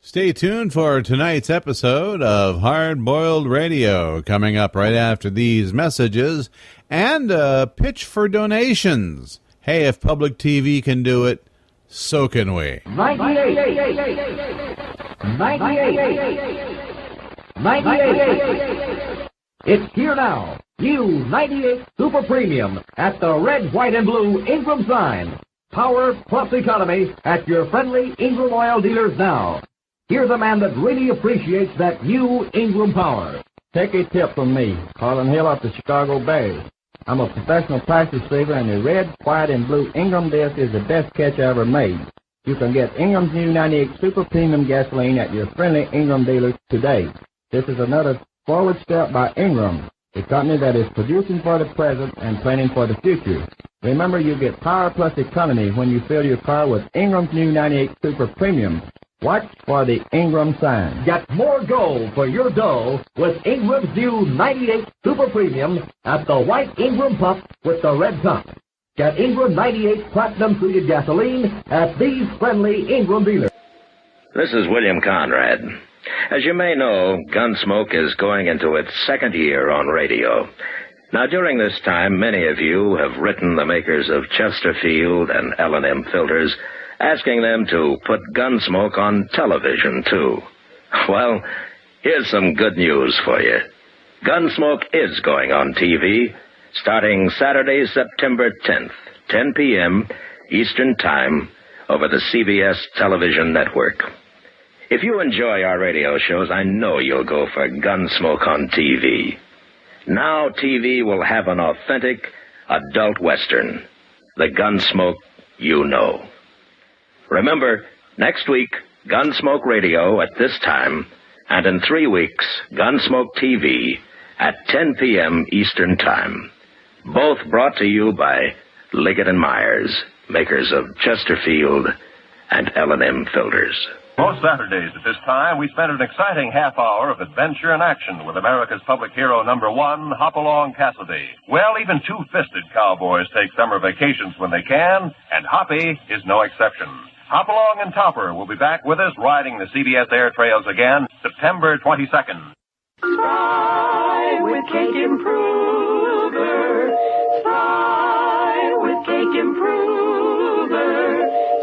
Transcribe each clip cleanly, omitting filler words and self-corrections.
Stay tuned for tonight's episode of Hard Boiled Radio, coming up right after these messages, and a pitch for donations. Hey, if public TV can do it, so can we. 98. It's here now. New 98 Super Premium at the red, white, and blue Ingram sign. Power plus economy at your friendly Ingram oil dealers now. Here's a man that really appreciates that new Ingram power. Take a tip from me, Carlin Hill of the Chicago Bears. I'm a professional plastic saver, and the red, white, and blue Ingram disc is the best catch I ever made. You can get Ingram's new 98 Super Premium gasoline at your friendly Ingram dealers today. This is another forward step by Ingram, a company that is producing for the present and planning for the future. Remember, you get power plus economy when you fill your car with Ingram's new 98 Super Premium. Watch for the Ingram sign. Get more gold for your dough with Ingram's new 98 Super Premium at the white Ingram pump with the red top. Get Ingram 98 Platinum Treated Gasoline at these friendly Ingram dealers. This is William Conrad. As you may know, Gunsmoke is going into its second year on radio. Now, during this time, many of you have written the makers of Chesterfield and L&M filters, asking them to put Gunsmoke on television, too. Well, here's some good news for you. Gunsmoke is going on TV, starting Saturday, September 10th, 10 p.m. Eastern Time, over the CBS television network. If you enjoy our radio shows, I know you'll go for Gunsmoke on TV. Now TV will have an authentic adult Western, the Gunsmoke you know. Remember, next week, Gunsmoke Radio at this time, and in 3 weeks, Gunsmoke TV at 10 p.m. Eastern Time. Both brought to you by Liggett & Myers, makers of Chesterfield and L&M filters. Most Saturdays at this time, we spend an exciting half hour of adventure and action with America's public hero number one, Hopalong Cassidy. Well, even two-fisted cowboys take summer vacations when they can, and Hoppy is no exception. Hopalong and Topper will be back with us riding the CBS air trails again September 22nd. Spry with Cake Improver. Spry with Cake Improver.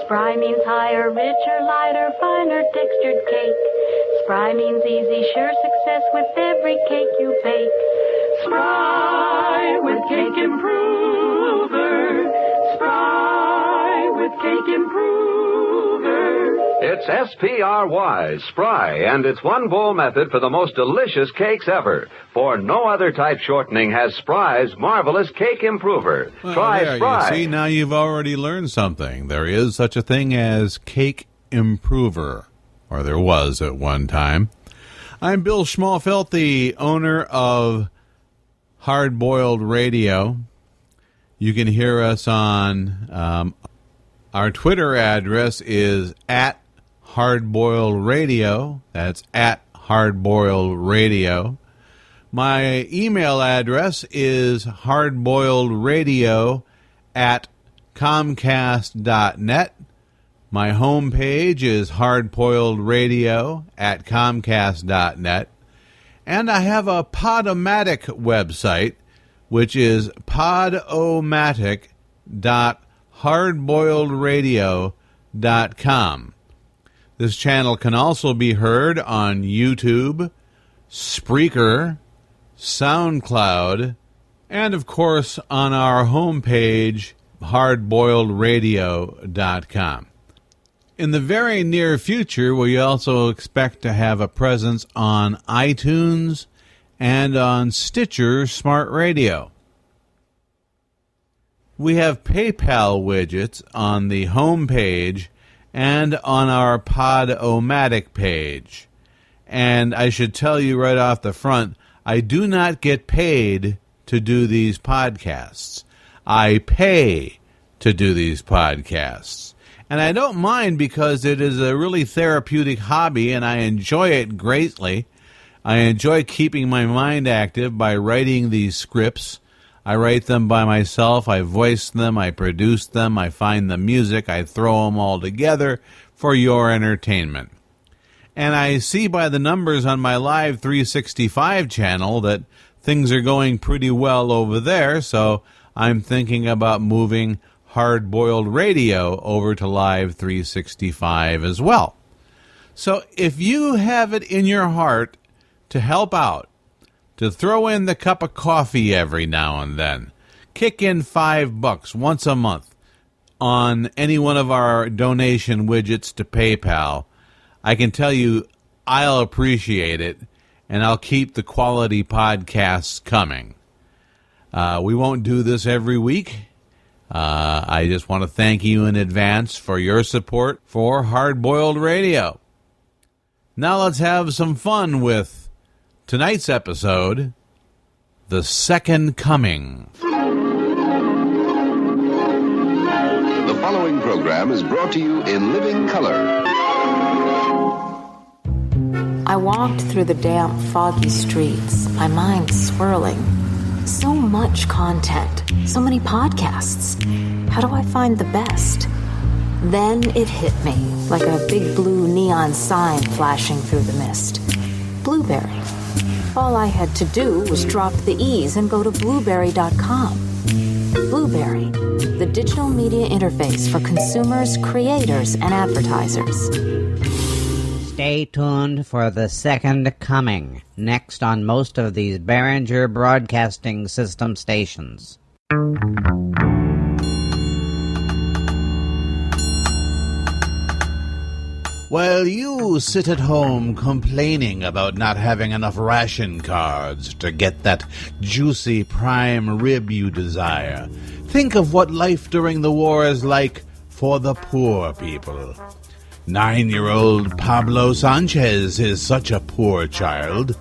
Spry means higher, richer, lighter, finer textured cake. Spry means easy, sure success with every cake you bake. Spry with Cake Improver. Spry with Cake Improver. It's S-P-R-Y, Spry, and it's one bowl method for the most delicious cakes ever. For no other type shortening has Spry's marvelous Cake Improver. Well, Try there, Spry. You see, now you've already learned something. There is such a thing as Cake Improver, or there was at one time. I'm Bill Schmalfelt, the owner of Hard Boiled Radio. You can hear us on our Twitter address is at Hardboiled Radio. That's at Hardboiled Radio. My email address is hardboiledradio@comcast.net. My homepage is hardboiledradio@comcast.net. And I have a Podomatic website, which is podomatic.hardboiledradio.com. This channel can also be heard on YouTube, Spreaker, SoundCloud, and of course on our homepage, hardboiledradio.com. In the very near future, we also expect to have a presence on iTunes and on Stitcher Smart Radio. We have PayPal widgets on the home page and on our Podomatic page. And I should tell you right off the front, I do not get paid to do these podcasts. I pay to do these podcasts. And I don't mind because it is a really therapeutic hobby and I enjoy it greatly. I enjoy keeping my mind active by writing these scripts. I write them by myself, I voice them, I produce them, I find the music, I throw them all together for your entertainment. And I see by the numbers on my Live 365 channel that things are going pretty well over there, so I'm thinking about moving Hard Boiled Radio over to Live 365 as well. So if you have it in your heart to help out, to throw in the cup of coffee every now and then, kick in $5 once a month on any one of our donation widgets to PayPal, I can tell you I'll appreciate it, and I'll keep the quality podcasts coming. We won't do this every week. I just want to thank you in advance for your support for Hard Boiled Radio. Now let's have some fun with tonight's episode, The Second Coming. The following program is brought to you in living color. I walked through the damp, foggy streets, my mind swirling. So much content, so many podcasts. How do I find the best? Then it hit me, like a big blue neon sign flashing through the mist. Blueberry. All I had to do was drop the E's and go to blueberry.com. Blueberry, the digital media interface for consumers, creators, and advertisers. Stay tuned for The Second Coming, next on most of these Behringer Broadcasting System stations. While you sit at home complaining about not having enough ration cards to get that juicy prime rib you desire, think of what life during the war is like for the poor people. 9-year-old Pablo Sanchez is such a poor child.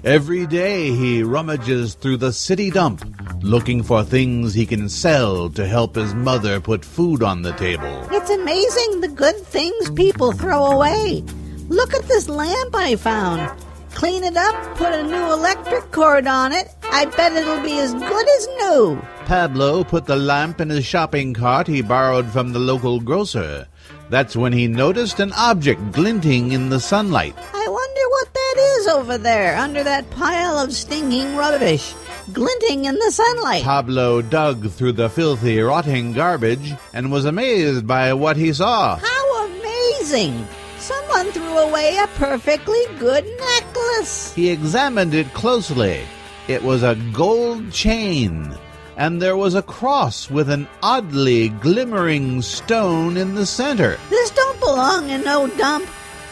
Every day he rummages through the city dump looking for things he can sell to help his mother put food on the table. It's amazing the good things people throw away. Look at this lamp I found. Clean it up, put a new electric cord on it. I bet it'll be as good as new. Pablo put the lamp in his shopping cart he borrowed from the local grocer. That's when he noticed an object glinting in the sunlight. I wonder what that is over there, under that pile of stinking rubbish, glinting in the sunlight. Pablo dug through the filthy, rotting garbage and was amazed by what he saw. How amazing! Someone threw away a perfectly good necklace. He examined it closely. It was a gold chain, and there was a cross with an oddly glimmering stone in the center. This don't belong in no dump.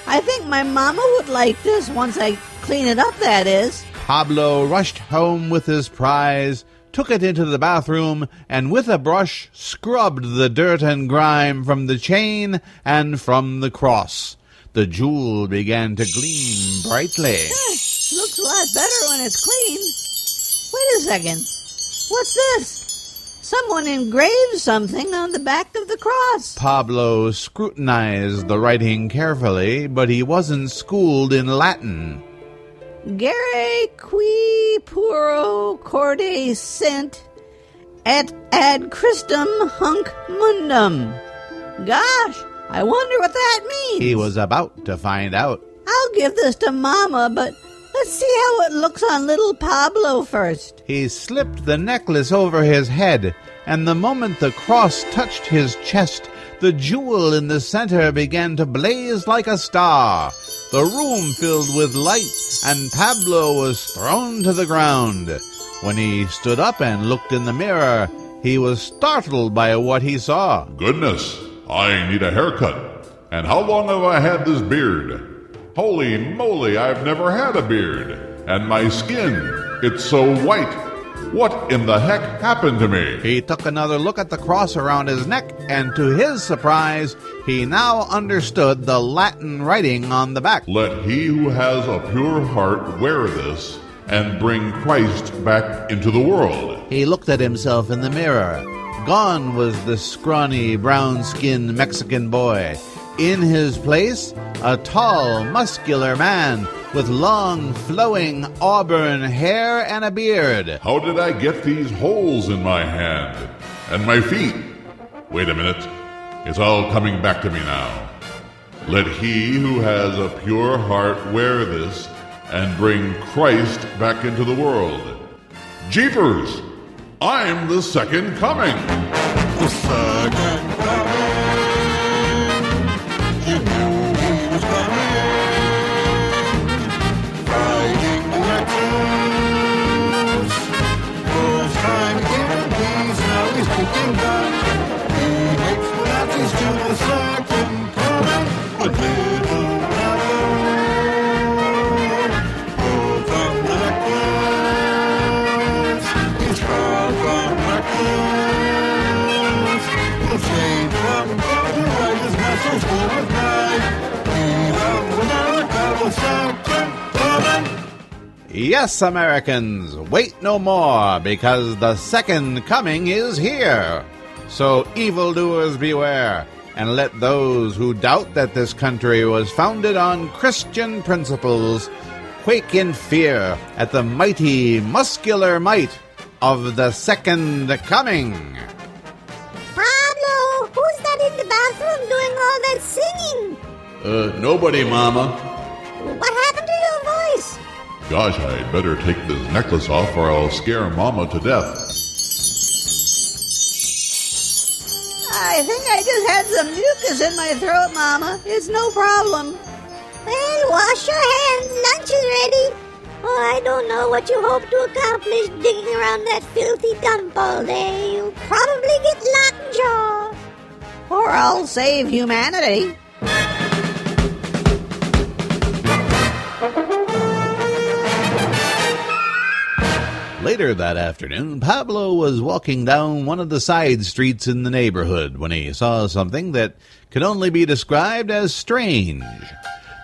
I think my mama would like this once I clean it up, that is. Pablo rushed home with his prize, took it into the bathroom, and with a brush scrubbed the dirt and grime from the chain and from the cross. The jewel began to gleam brightly. Looks a lot better when it's clean. Wait a second. What's this? Someone engraved something on the back of the cross. Pablo scrutinized the writing carefully, but he wasn't schooled in Latin. Gere qui puro corde sint, et ad Christum hunc mundum. Gosh, I wonder what that means. He was about to find out. I'll give this to Mama, but let's see how it looks on little Pablo first. He slipped the necklace over his head, and the moment the cross touched his chest, the jewel in the center began to blaze like a star. The room filled with light, and Pablo was thrown to the ground. When he stood up and looked in the mirror, he was startled by what he saw. Goodness, I need a haircut. And how long have I had this beard? Holy moly, I've never had a beard. And my skin, it's so white. What in the heck happened to me? He took another look at the cross around his neck, and to his surprise, he now understood the Latin writing on the back. Let he who has a pure heart wear this, and bring Christ back into the world. He looked at himself in the mirror. Gone was the scrawny, brown-skinned Mexican boy. In his place, a tall, muscular man with long, flowing auburn hair and a beard. How did I get these holes in my hand? And my feet? Wait a minute. It's all coming back to me now. Let he who has a pure heart wear this and bring Christ back into the world. Jeepers! I'm the second coming! The second coming! You knew he was coming! Fighting the Nazis! First time getting peace, now he's kicking back! He makes the Nazis to the second coming! A little Pablo! Pull from the necklace! He's far from reckless! He'll change from God to righteousness, so full of pride! He loves America, the second coming! Yes, Americans, wait no more, because the second coming is here. So evildoers beware, and let those who doubt that this country was founded on Christian principles quake in fear at the mighty, muscular might of the second coming. Pablo, who's that in the bathroom doing all that singing? Nobody, Mama. What happened to your voice? Gosh, I'd better take this necklace off or I'll scare Mama to death. I think I just had some mucus in my throat, Mama. It's no problem. Well, wash your hands. Lunch is ready. Oh, I don't know what you hope to accomplish digging around that filthy dump all day. You'll probably get lockjaw. Or I'll save humanity. Later that afternoon, Pablo was walking down one of the side streets in the neighborhood when he saw something that could only be described as strange.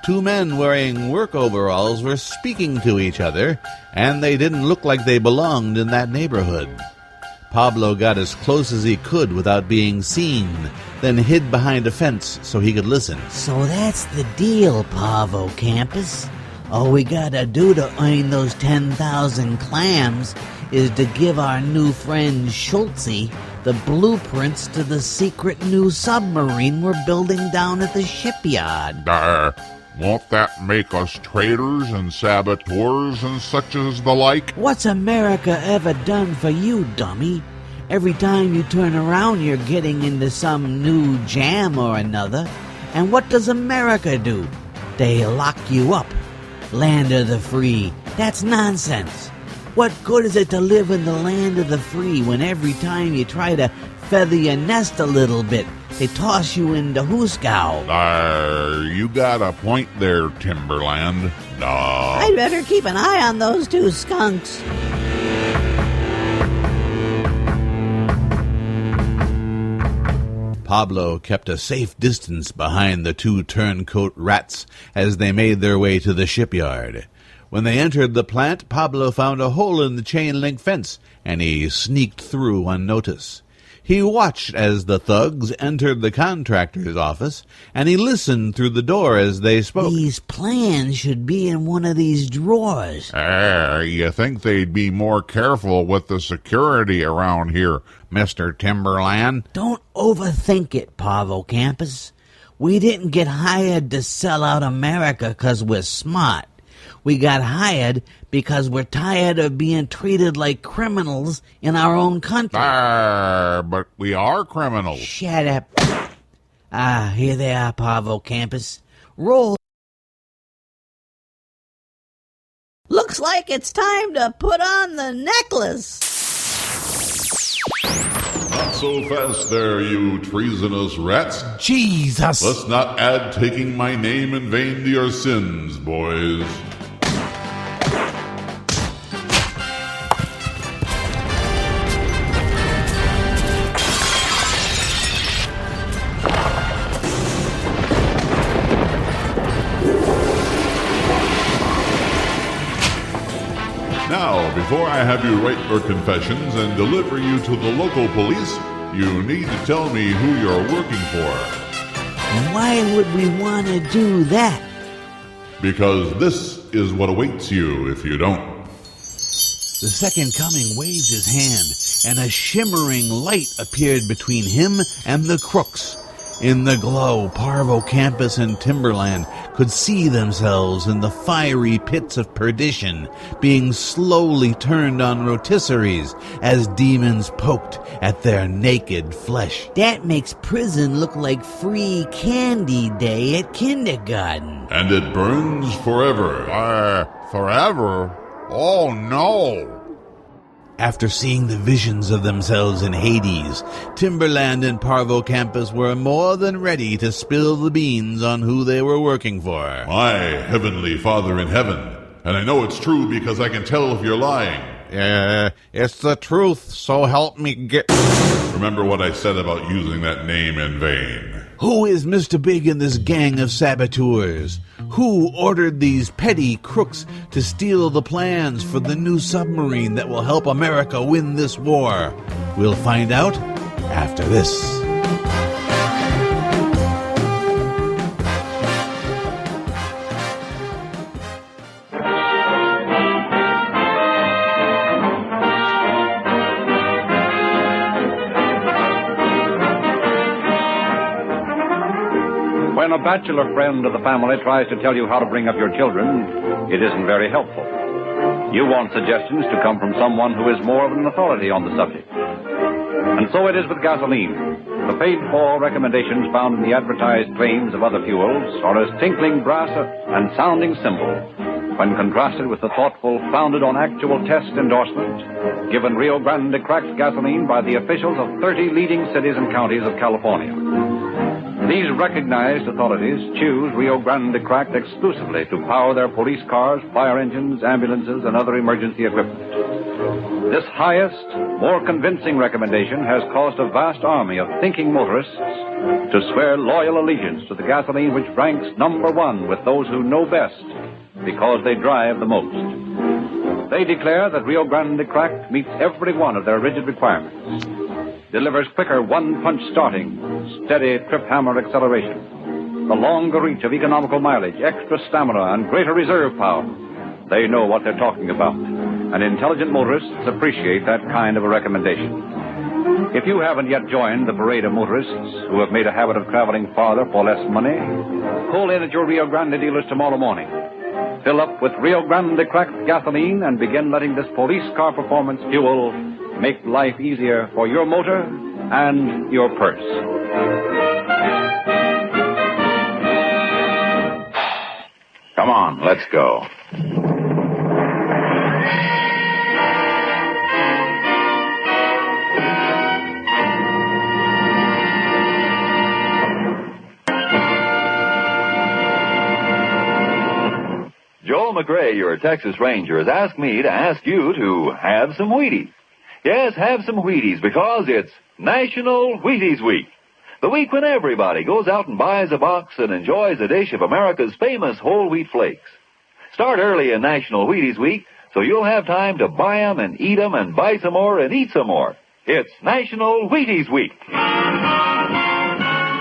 Two men wearing work overalls were speaking to each other, and they didn't look like they belonged in that neighborhood. Pablo got as close as he could without being seen, then hid behind a fence so he could listen. So that's the deal, Pavo Campus. All we gotta do to earn those 10,000 clams is to give our new friend Schultzy the blueprints to the secret new submarine we're building down at the shipyard. Won't that make us traitors and saboteurs and such as the like? What's America ever done for you, dummy? Every time you turn around, you're getting into some new jam or another. And what does America do? They lock you up. Land of the free. That's nonsense. What good is it to live in the land of the free when every time you try to feather your nest a little bit, they toss you into Hooskow? You got a point there, Timberland. I'd better keep an eye on those two skunks. Pablo kept a safe distance behind the two turncoat rats as they made their way to the shipyard. When they entered the plant, Pablo found a hole in the chain-link fence, and he sneaked through unnoticed. He watched as the thugs entered the contractor's office, and he listened through the door as they spoke. These plans should be in one of these drawers. You think they'd be more careful with the security around here, Mr. Timberland? Don't overthink it, Pavo Campus. We didn't get hired to sell out America 'cause we're smart. We got hired because we're tired of being treated like criminals in our own country. But we are criminals. Shut up. Here they are, Pavo Campus. Roll. Looks like it's time to put on the necklace. Not so fast there, you treasonous rats. Jesus! Let's not add taking my name in vain to your sins, boys. Now, before I have you write your confessions and deliver you to the local police, you need to tell me who you're working for. Why would we want to do that? Because this is what awaits you if you don't. The second coming waved his hand, and a shimmering light appeared between him and the crooks. In the glow, Parvo Campus and Timberland could see themselves in the fiery pits of perdition, being slowly turned on rotisseries as demons poked at their naked flesh. That makes prison look like free candy day at kindergarten. And it burns forever. Forever? Oh, no. After seeing the visions of themselves in Hades, Timberland and Parvo Campus were more than ready to spill the beans on who they were working for. My heavenly Father in heaven, and I know it's true because I can tell if you're lying. It's the truth, so help me get... Remember what I said about using that name in vain. Who is Mr. Big in this gang of saboteurs? Who ordered these petty crooks to steal the plans for the new submarine that will help America win this war? We'll find out after this. When a bachelor friend of the family tries to tell you how to bring up your children, it isn't very helpful. You want suggestions to come from someone who is more of an authority on the subject. And so it is with gasoline. The paid-for recommendations found in the advertised claims of other fuels are as tinkling brass and sounding cymbals when contrasted with the thoughtful, founded on actual test endorsement given Rio Grande cracked gasoline by the officials of 30 leading cities and counties of California. These recognized authorities choose Rio Grande cracked exclusively to power their police cars, fire engines, ambulances, and other emergency equipment. This highest, more convincing recommendation has caused a vast army of thinking motorists to swear loyal allegiance to the gasoline which ranks number one with those who know best because they drive the most. They declare that Rio Grande cracked meets every one of their rigid requirements. Delivers quicker one-punch starting, steady trip-hammer acceleration, the longer reach of economical mileage, extra stamina, and greater reserve power. They know what they're talking about, and intelligent motorists appreciate that kind of a recommendation. If you haven't yet joined the parade of motorists who have made a habit of traveling farther for less money, pull in at your Rio Grande dealers tomorrow morning. Fill up with Rio Grande cracked gasoline and begin letting this police car performance fuel make life easier for your motor and your purse. Come on, let's go. Joel McRae, your Texas Ranger, has asked me to ask you to have some Wheaties. Yes, have some Wheaties because it's National Wheaties Week. The week when everybody goes out and buys a box and enjoys a dish of America's famous whole wheat flakes. Start early in National Wheaties Week so you'll have time to buy 'em and eat 'em and buy some more and eat some more. It's National Wheaties Week.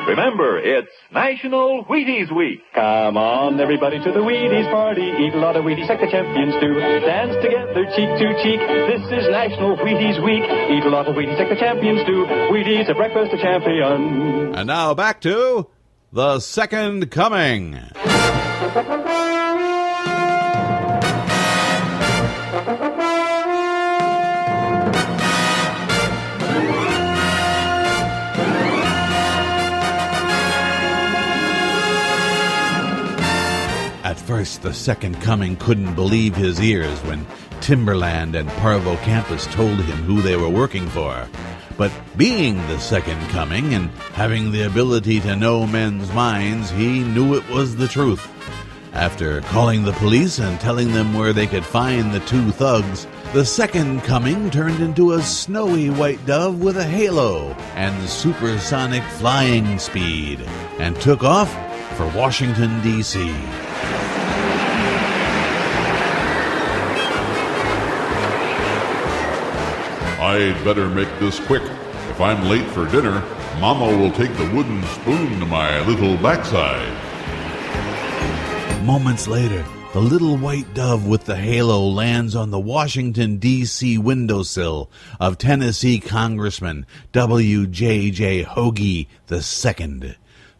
Remember, it's National Wheaties Week. Come on, everybody, to the Wheaties party. Eat a lot of Wheaties like the champions do. Dance together, cheek to cheek. This is National Wheaties Week. Eat a lot of Wheaties like the champions do. Wheaties, a breakfast of champions. And now back to The Second Coming. At first, the Second Coming couldn't believe his ears when Timberland and Parvo Campus told him who they were working for. But being the Second Coming and having the ability to know men's minds, he knew it was the truth. After calling the police and telling them where they could find the two thugs, the Second Coming turned into a snowy white dove with a halo and supersonic flying speed and took off for Washington, D.C. I'd better make this quick. If I'm late for dinner, Mama will take the wooden spoon to my little backside. Moments later, the little white dove with the halo lands on the Washington, D.C. windowsill of Tennessee Congressman W.J.J. Hoagie II.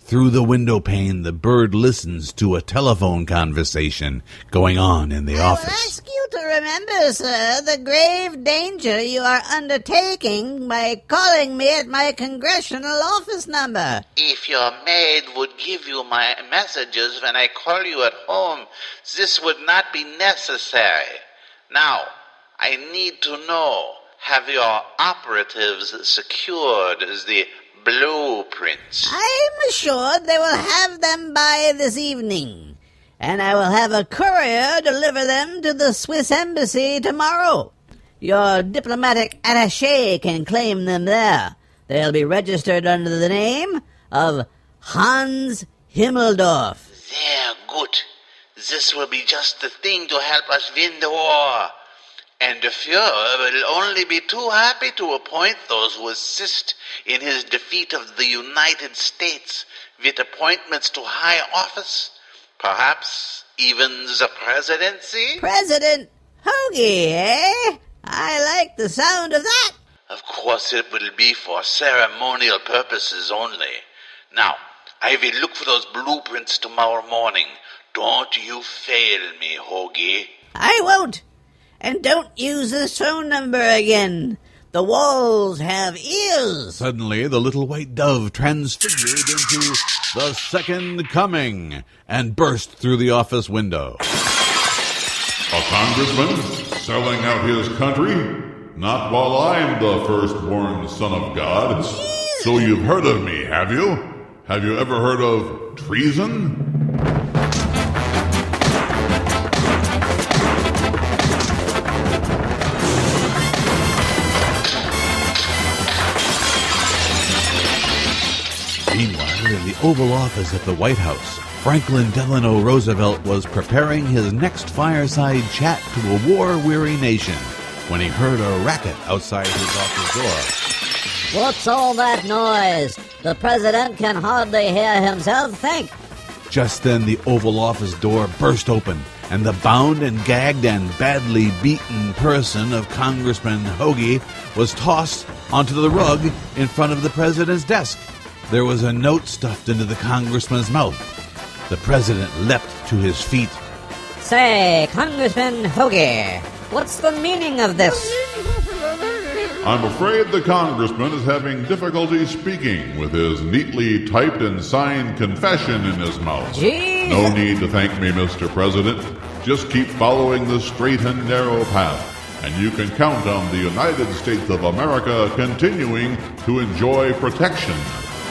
Through the window pane, the bird listens to a telephone conversation going on in the office. Ask you to remember, sir, the grave danger you are undertaking by calling me at my congressional office number. If your maid would give you my messages when I call you at home, this would not be necessary. Now, I need to know, have your operatives secured the blueprints? I'm assured they will have them by this evening, and I will have a courier deliver them to the Swiss embassy tomorrow. Your diplomatic attaché can claim them there. They'll be registered under the name of Hans Himmeldorf. There, good. This will be just the thing to help us win the war. And the Fuhrer will only be too happy to appoint those who assist in his defeat of the United States with appointments to high office, perhaps even the presidency. President Hoagie, eh? I like the sound of that. Of course it will be for ceremonial purposes only. Now, I will look for those blueprints tomorrow morning. Don't you fail me, Hoagie. I won't. And don't use this phone number again. The walls have ears. Suddenly, the little white dove transfigured into the Second Coming and burst through the office window. A congressman selling out his country? Not while I'm the firstborn son of God. So you've heard of me, have you? Have you ever heard of treason? Meanwhile, in the Oval Office at the White House, Franklin Delano Roosevelt was preparing his next fireside chat to a war-weary nation when he heard a racket outside his office door. What's all that noise? The president can hardly hear himself think. Just then, the Oval Office door burst open, and the bound and gagged and badly beaten person of Congressman Hoagie was tossed onto the rug in front of the president's desk. There was a note stuffed into the congressman's mouth. The president leapt to his feet. Say, Congressman Hoagie, what's the meaning of this? I'm afraid the congressman is having difficulty speaking with his neatly typed and signed confession in his mouth. Gee. No need to thank me, Mr. President. Just keep following the straight and narrow path, and you can count on the United States of America continuing to enjoy protection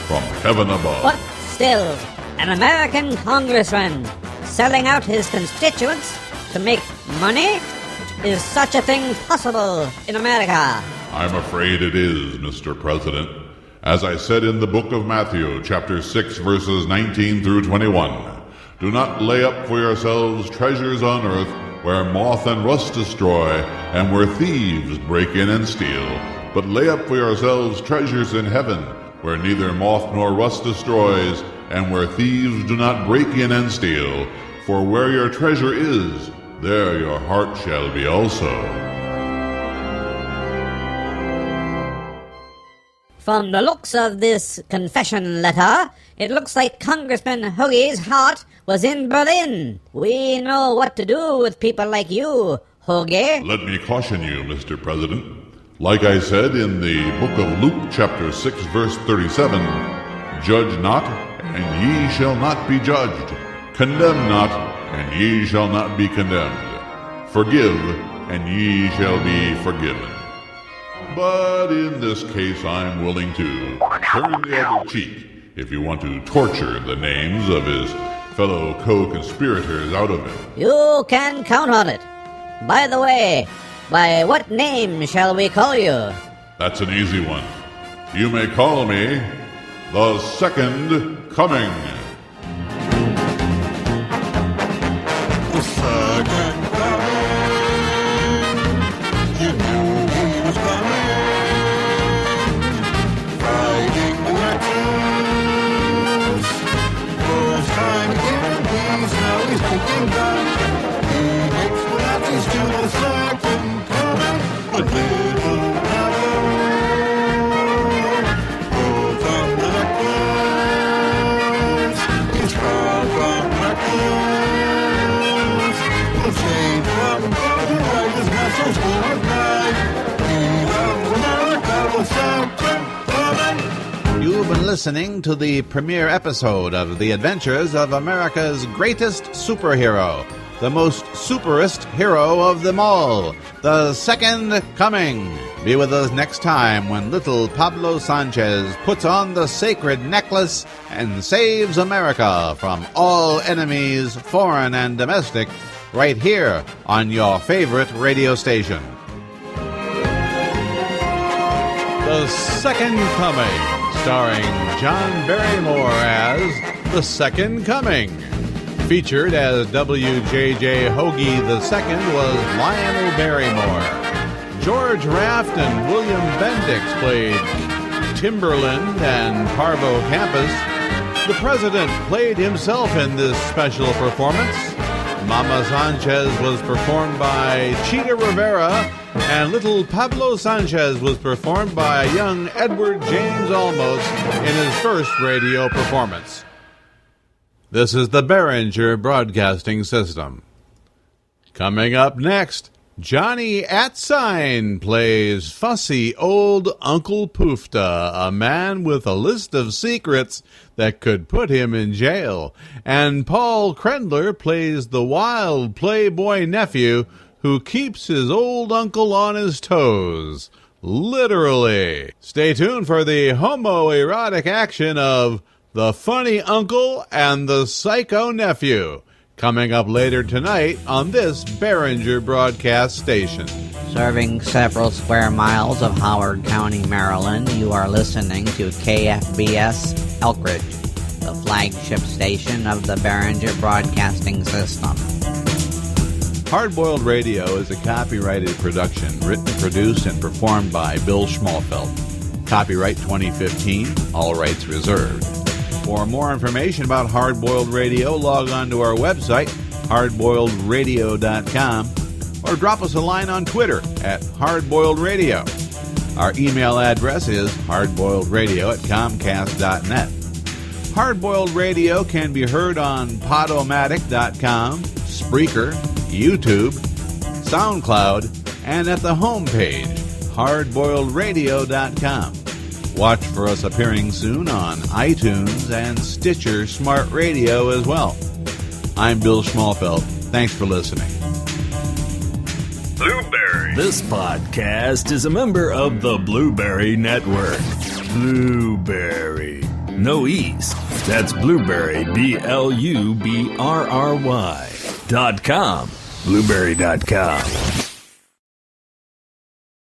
from heaven above. But still, an American congressman selling out his constituents to make money? Is such a thing possible in America? I'm afraid it is, Mr. President. As I said in the book of Matthew, chapter 6, verses 19 through 21, do not lay up for yourselves treasures on earth where moth and rust destroy and where thieves break in and steal, but lay up for yourselves treasures in heaven where neither moth nor rust destroys and where thieves do not break in and steal. For where your treasure is, there your heart shall be also. From the looks of this confession letter, it looks like Congressman Hoagie's heart was in Berlin. We know what to do with people like you, Hoagie. Let me caution you, Mr. President. Like I said in the book of Luke, chapter 6, verse 37, judge not, and ye shall not be judged. Condemn not, and ye shall not be condemned. Forgive, and ye shall be forgiven. But in this case, I'm willing to turn the other cheek if you want to torture the names of his fellow co-conspirators out of him. You can count on it. By the way, by what name shall we call you? That's an easy one. You may call me the Second Coming. The second coming. You knew he was coming. Fighting the Nazis. First time in peace, now he's taking back. He makes the Nazis to the second coming. A little Pablo. From the necklace. whistles full of night. We love America with Sergeant Bobby. You've been listening to the premiere episode of The Adventures of America's Greatest Superhero, the most superest hero of them all, the Second Coming. Be with us next time when Little Pablo Sanchez puts on the sacred necklace and saves America from all enemies, foreign and domestic, right here on your favorite radio station. The Second Coming, starring John Barrymore as The Second Coming. Featured as W.J.J. Hoagie II was Lionel Barrymore. George Raft and William Bendix played Timberland and Parvo Campus. The President played himself in this special performance. Mama Sanchez was performed by Cheetah Rivera, and Little Pablo Sanchez was performed by young Edward James Olmos in his first radio performance. This is the Behringer Broadcasting System. Coming up next, Johnny Atsign plays fussy old Uncle Poofta, a man with a list of secrets that could put him in jail. And Paul Krendler plays the wild playboy nephew who keeps his old uncle on his toes. Literally. Stay tuned for the homoerotic action of The Funny Uncle and the Psycho Nephew, coming up later tonight on this Behringer broadcast station. Serving several square miles of Howard County, Maryland, you are listening to KFBS Elkridge, the flagship station of the Behringer Broadcasting System. Hardboiled Radio is a copyrighted production written, produced, and performed by Bill Schmalfeld. Copyright 2015, all rights reserved. For more information about Hardboiled Radio, log on to our website, hardboiledradio.com, or drop us a line on Twitter at Hardboiled Radio. Our email address is hardboiledradio@comcast.net. Hardboiled Radio can be heard on Podomatic.com, Spreaker, YouTube, SoundCloud, and at the homepage, hardboiledradio.com. Watch for us appearing soon on iTunes and Stitcher Smart Radio as well. I'm Bill Schmalfeld. Thanks for listening. Blueberry. This podcast is a member of the Blueberry Network. Blueberry. No E's. That's Blueberry, BLUBRRY.com. Blueberry.com.